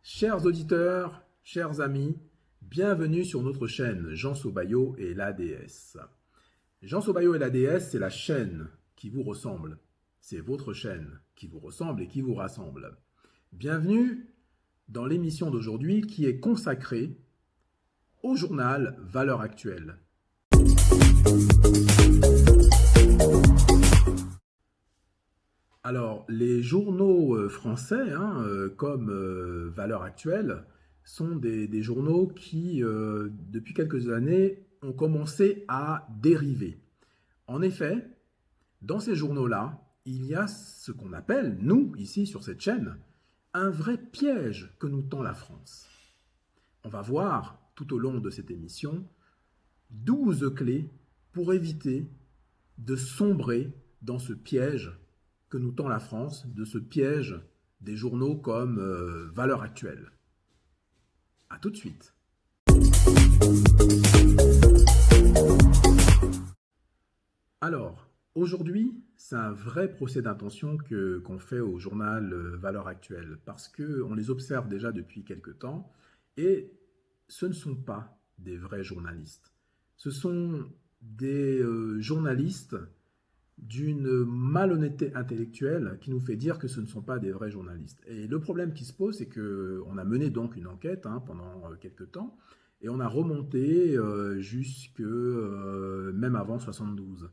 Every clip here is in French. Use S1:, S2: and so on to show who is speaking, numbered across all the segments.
S1: Chers auditeurs, chers amis, bienvenue sur notre chaîne Jean Sobayo et l'ADS. Jean Sobayo et l'ADS, c'est la chaîne qui vous ressemble. C'est votre chaîne qui vous ressemble et qui vous rassemble. Bienvenue dans l'émission d'aujourd'hui qui est consacrée au journal Valeurs Actuelles. Alors, les journaux français, comme Valeurs Actuelles, sont des journaux qui, depuis quelques années, ont commencé à dériver. En effet, dans ces journaux-là, il y a ce qu'on appelle, nous, ici sur cette chaîne, un vrai piège que nous tend la France. On va voir, tout au long de cette émission, 12 clés pour éviter de sombrer dans ce piège que nous tend la France, de ce piège des journaux comme Valeurs Actuelles. A tout de suite. Alors, aujourd'hui, c'est un vrai procès d'intention qu'on fait au journal Valeurs Actuelles, parce qu'on les observe déjà depuis quelque temps, et ce ne sont pas des vrais journalistes. Ce sont des journalistes d'une malhonnêteté intellectuelle qui nous fait dire que ce ne sont pas des vrais journalistes. Et le problème qui se pose, c'est qu'on a mené donc une enquête pendant quelques temps, et on a remonté jusque même avant 72.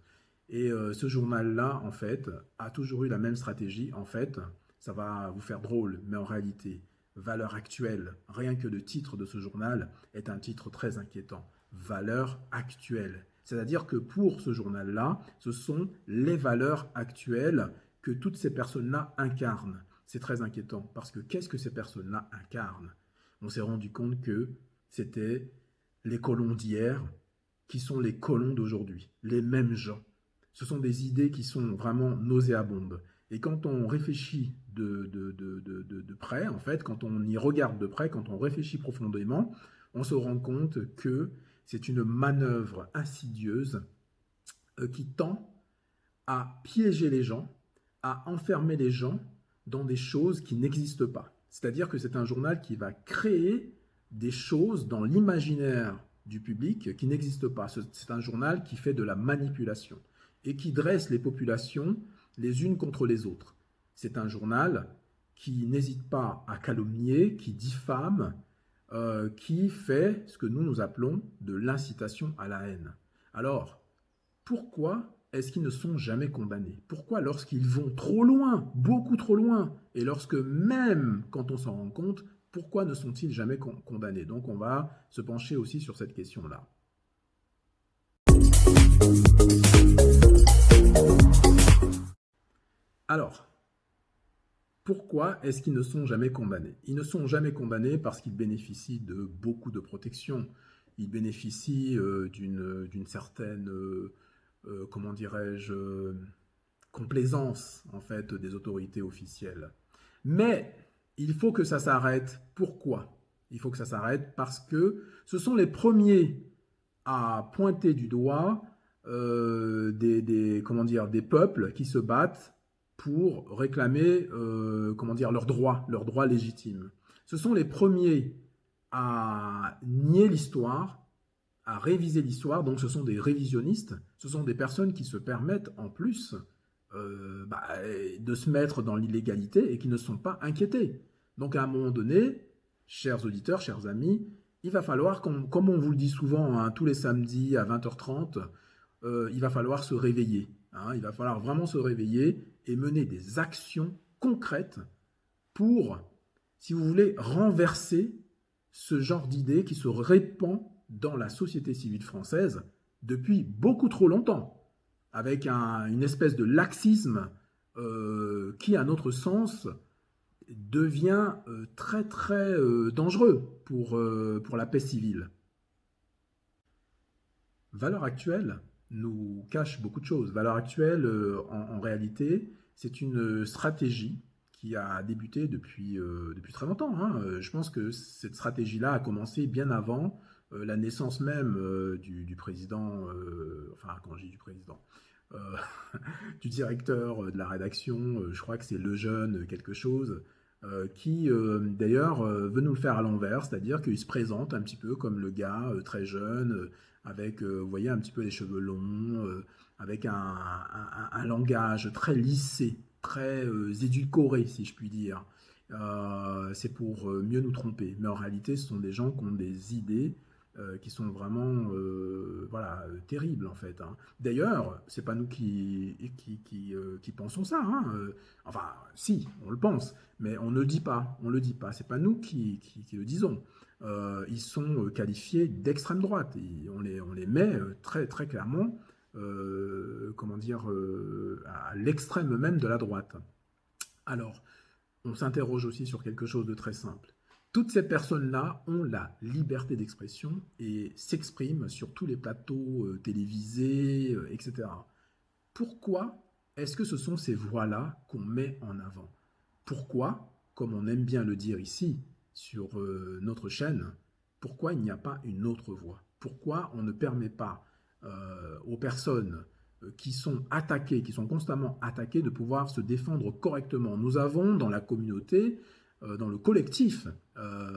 S1: Et ce journal-là, en fait, a toujours eu la même stratégie. En fait, ça va vous faire drôle, mais en réalité, Valeurs Actuelles, rien que le titre de ce journal est un titre très inquiétant. Valeurs Actuelles. C'est-à-dire que pour ce journal-là, ce sont les valeurs actuelles que toutes ces personnes-là incarnent. C'est très inquiétant, parce que qu'est-ce que ces personnes-là incarnent? On s'est rendu compte que c'était les colons d'hier qui sont les colons d'aujourd'hui, les mêmes gens. Ce sont des idées qui sont vraiment nauséabondes. Et quand on réfléchit de près, en fait, quand on y regarde de près, quand on réfléchit profondément, on se rend compte que c'est une manœuvre insidieuse qui tend à piéger les gens, à enfermer les gens dans des choses qui n'existent pas. C'est-à-dire que c'est un journal qui va créer des choses dans l'imaginaire du public qui n'existent pas. C'est un journal qui fait de la manipulation et qui dresse les populations les unes contre les autres. C'est un journal qui n'hésite pas à calomnier, qui diffame, qui fait ce que nous appelons de l'incitation à la haine. Alors, pourquoi est-ce qu'ils ne sont jamais condamnés? Pourquoi lorsqu'ils vont trop loin, beaucoup trop loin, et lorsque même quand on s'en rend compte, pourquoi ne sont-ils jamais condamnés? Donc on va se pencher aussi sur cette question-là. Alors, pourquoi est-ce qu'ils ne sont jamais condamnés? Ils ne sont jamais condamnés parce qu'ils bénéficient de beaucoup de protection. Ils bénéficient d'une certaine, comment dirais-je, complaisance en fait des autorités officielles. Mais il faut que ça s'arrête. Pourquoi? Il faut que ça s'arrête parce que ce sont les premiers à pointer du doigt comment dire, des peuples qui se battent pour réclamer comment dire, leurs droits légitimes. Ce sont les premiers à nier l'histoire, à réviser l'histoire, donc ce sont des révisionnistes, ce sont des personnes qui se permettent en plus de se mettre dans l'illégalité et qui ne sont pas inquiétés. Donc à un moment donné, chers auditeurs, chers amis, il va falloir, comme on vous le dit souvent tous les samedis à 20h30, il va falloir se réveiller. Il va falloir vraiment se réveiller et mener des actions concrètes pour, si vous voulez, renverser ce genre d'idée qui se répand dans la société civile française depuis beaucoup trop longtemps, avec une espèce de laxisme qui, à notre sens, devient très très dangereux pour la paix civile. Valeurs Actuelles nous cache beaucoup de choses. Valeurs Actuelles, en réalité, c'est une stratégie qui a débuté depuis très longtemps. Je pense que cette stratégie-là a commencé bien avant la naissance même du président, enfin quand je dis du président, du directeur de la rédaction, je crois que c'est Lejeune quelque chose, qui d'ailleurs veut nous le faire à l'envers, c'est-à-dire qu'il se présente un petit peu comme le gars très jeune, avec, vous voyez, un petit peu les cheveux longs, avec un langage très lissé, très édulcoré, si je puis dire. C'est pour mieux nous tromper. Mais en réalité, ce sont des gens qui ont des idées qui sont vraiment voilà, terribles en fait, hein. D'ailleurs, c'est pas nous qui pensons ça, hein. Enfin, si, on le pense, mais on ne le dit pas. On le dit pas. C'est pas nous qui le disons. Ils sont qualifiés d'extrême droite. Et on les met très, très clairement, comment dire, à l'extrême même de la droite. Alors, on s'interroge aussi sur quelque chose de très simple. Toutes ces personnes-là ont la liberté d'expression et s'expriment sur tous les plateaux télévisés, etc. Pourquoi est-ce que ce sont ces voix-là qu'on met en avant? Pourquoi, comme on aime bien le dire ici sur notre chaîne, pourquoi il n'y a pas une autre voix? Pourquoi on ne permet pas aux personnes qui sont attaquées, qui sont constamment attaquées, de pouvoir se défendre correctement? Nous avons dans la communauté, dans le collectif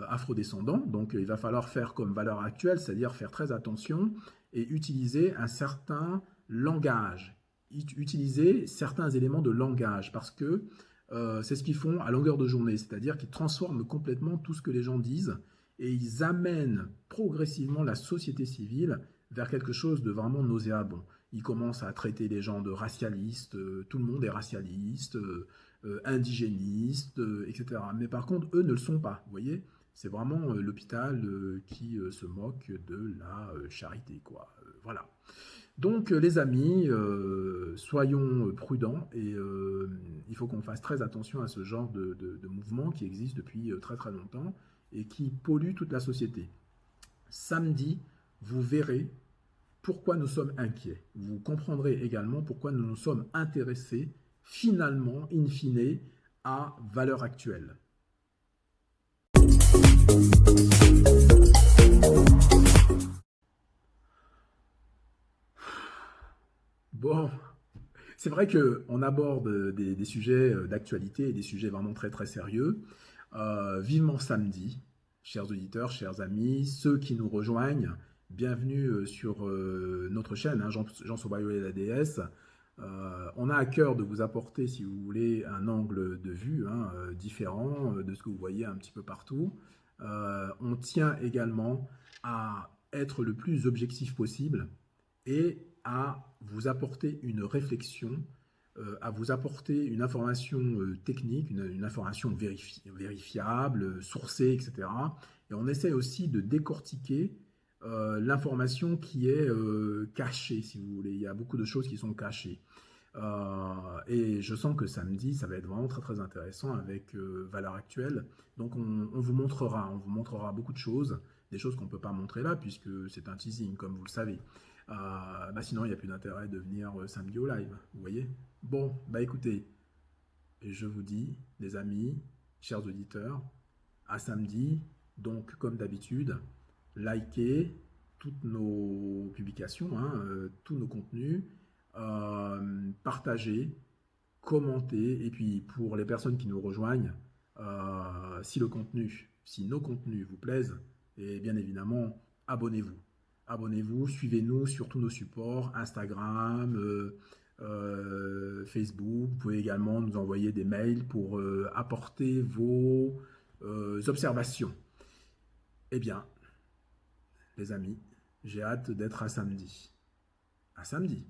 S1: afrodescendant, donc il va falloir faire comme valeur actuelle, c'est-à-dire faire très attention et utiliser un certain langage, utiliser certains éléments de langage, parce que c'est ce qu'ils font à longueur de journée, c'est-à-dire qu'ils transforment complètement tout ce que les gens disent et ils amènent progressivement la société civile vers quelque chose de vraiment nauséabond. Ils commencent à traiter les gens de racialistes, tout le monde est racialiste, indigéniste, etc. Mais par contre, eux ne le sont pas, vous voyez. C'est vraiment l'hôpital qui se moque de la charité, quoi. Voilà. Donc, les amis, soyons prudents et il faut qu'on fasse très attention à ce genre de mouvement qui existe depuis très très longtemps et qui pollue toute la société. Samedi, vous verrez pourquoi nous sommes inquiets. Vous comprendrez également pourquoi nous nous sommes intéressés finalement, in fine, à valeur actuelle. Bon, c'est vrai qu'on aborde des sujets d'actualité et des sujets vraiment très très sérieux. Vivement samedi, chers auditeurs, chers amis, ceux qui nous rejoignent, bienvenue sur notre chaîne, hein, Jean Sobayo et la DS. On a à cœur de vous apporter, si vous voulez, un angle de vue hein, différent de ce que vous voyez un petit peu partout. On tient également à être le plus objectif possible et à vous apporter une réflexion, à vous apporter une information technique, une information vérifiable, sourcée, etc. Et on essaie aussi de décortiquer l'information qui est cachée, si vous voulez. Il y a beaucoup de choses qui sont cachées. Et je sens que samedi, ça va être vraiment très très intéressant avec Valeurs Actuelles. Donc on vous montrera beaucoup de choses, des choses qu'on ne peut pas montrer là, puisque c'est un teasing, comme vous le savez. Bah sinon, il n'y a plus d'intérêt de venir samedi au live, vous voyez. Bon, bah écoutez, je vous dis, les amis, chers auditeurs, à samedi. Donc, comme d'habitude, likez toutes nos publications, hein, tous nos contenus, partagez, commentez, et puis pour les personnes qui nous rejoignent, si nos contenus vous plaisent, et bien évidemment, abonnez-vous. Abonnez-vous, suivez-nous sur tous nos supports, Instagram, Facebook. Vous pouvez également nous envoyer des mails pour apporter vos observations. Eh bien, les amis, j'ai hâte d'être à samedi. À samedi.